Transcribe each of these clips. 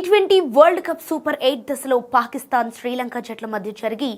T20 world cup super 8 దశలో పాకిస్తాన్ శ్రీలంక జట్ల మధ్య జరిగి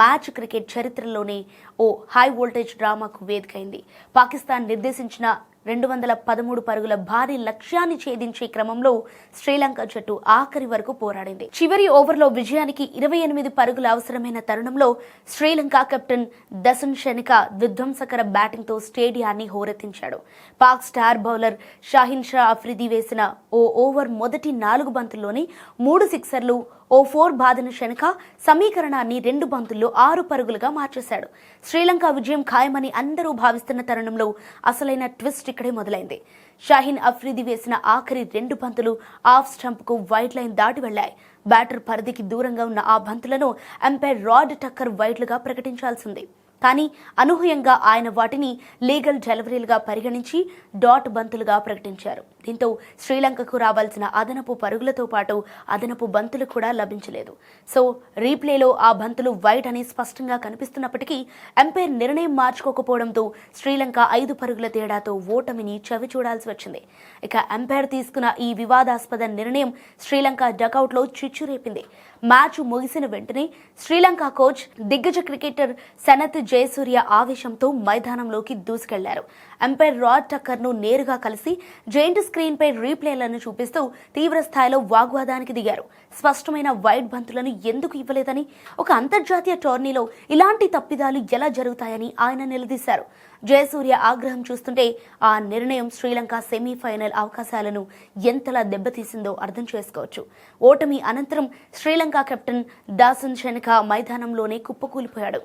మ్యాచ్ క్రికెట్ చరిత్రలోనే ఓ హై వోల్టేజ్ డ్రామాకు వేదికైంది. పాకిస్తాన్ నిర్దేశించిన 213 పరుగుల భారీ లక్ష్యాన్ని ఛేదించే క్రమంలో శ్రీలంక జట్టు ఆఖరి వరకు పోరాడింది. చివరి ఓవర్లో విజయానికి 28 పరుగులు అవసరమైన తరుణంలో శ్రీలంక కెప్టెన్ దసన్ షెనిక విధ్వంసకర బ్యాటింగ్తో స్టేడియాన్ని హోరెత్తించాడు. పాక్ స్టార్ బౌలర్ షాహిన్ షా అఫ్రిది వేసిన ఓ ఓవర్ మొదటి 4 బంతుల్లోనే 3 సిక్సర్లు, ఓ 4 బాదిన షెనిక సమీకరణాన్ని 2 బంతుల్లో 6 పరుగులుగా మార్చేశాడు. శ్రీలంక విజయం ఖాయమని అందరూ భావిస్తున్న తరుణంలో అసలైన ట్విస్ట్ ఇక్కడే మొదలైంది. షాహిన్ అఫ్రిది వేసిన ఆఖరి 2 బంతులు ఆఫ్ స్టంప్కు వైడ్ లైన్ దాటి వెళ్లాయి. బ్యాటర్ పరిధికి దూరంగా ఉన్న ఆ బంతులను అంపైర్ రాడ్ టక్కర్ వైడ్లుగా ప్రకటించాల్సింది. కానీ అనూహ్యంగా ఆయన వాటిని లీగల్ డెలివరీలుగా పరిగణించి డాట్ బంతులుగా ప్రకటించారు. దీంతో శ్రీలంకకు రావాల్సిన అదనపు పరుగులతో పాటు అదనపు బంతులు కూడా లభించలేదు. సో రీప్లేలో ఆ బంతులు వైడ్ అని స్పష్టంగా కనిపిస్తున్నప్పటికీ అంపైర్ నిర్ణయం మార్చుకోకపోవడంతో శ్రీలంక 5 పరుగుల తేడాతో ఓటమిని చవి చూడాల్సి వచ్చింది. ఇక అంపైర్ తీసుకున్న ఈ వివాదాస్పద నిర్ణయం శ్రీలంక డకౌట్లో చిచ్చు రేపింది. మ్యాచ్ ముగిసిన వెంటనే శ్రీలంక కోచ్ దిగ్గజ క్రికెటర్ సనత్ జయసూర్య ఆవేశంతో మైదానంలోకి దూసుకెళ్లారు. అంపైర్ రాడ్ టక్కర్ ను నేరుగా కలిసి జైంట్ స్క్రీన్ పై రీప్లేలను చూపిస్తూ తీవ్ర స్థాయిలో వాగ్వాదానికి దిగారు. స్పష్టమైన వైడ్ బంతులను ఎందుకు ఇవ్వలేదని, ఒక అంతర్జాతీయ టోర్నీలో ఇలాంటి తప్పిదాలు ఎలా జరుగుతాయని ఆయన నిలదీశారు. జయసూర్య ఆగ్రహం చూస్తుంటే ఆ నిర్ణయం శ్రీలంక సెమీఫైనల్ అవకాశాలను ఎంతలా దెబ్బతీసిందో అర్థం చేసుకోవచ్చు. ఓటమి అనంతరం శ్రీలంక కెప్టెన్ దాసన్ షెనిక మైదానంలోనే కుప్పకూలిపోయాడు.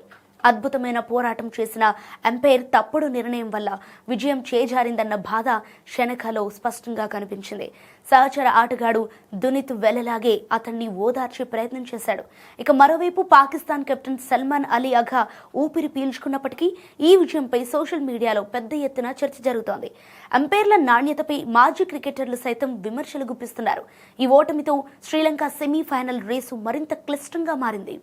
అద్భుతమైన పోరాటం చేసిన అంపైర్ తప్పుడు నిర్ణయం వల్ల విజయం చేజారిందన్న బాధ షెనకలో స్పష్టంగా కనిపించింది. సహచర ఆటగాడు దునిత్ వెల్లలాగే అతన్ని ఓదార్చే ప్రయత్నం చేశాడు. ఇక మరోవైపు పాకిస్తాన్ కెప్టెన్ సల్మాన్ అలీ అఘా ఊపిరి పీల్చుకున్నప్పటికీ ఈ విజయంపై సోషల్ మీడియాలో పెద్ద ఎత్తున చర్చ జరుగుతోంది. అంపైర్ల నాణ్యతపై మాజీ క్రికెటర్లు సైతం విమర్శలు గుప్పిస్తున్నారు. ఈ ఓటమితో శ్రీలంక సెమీఫైనల్ రేసు మరింత క్లిష్టంగా మారింది.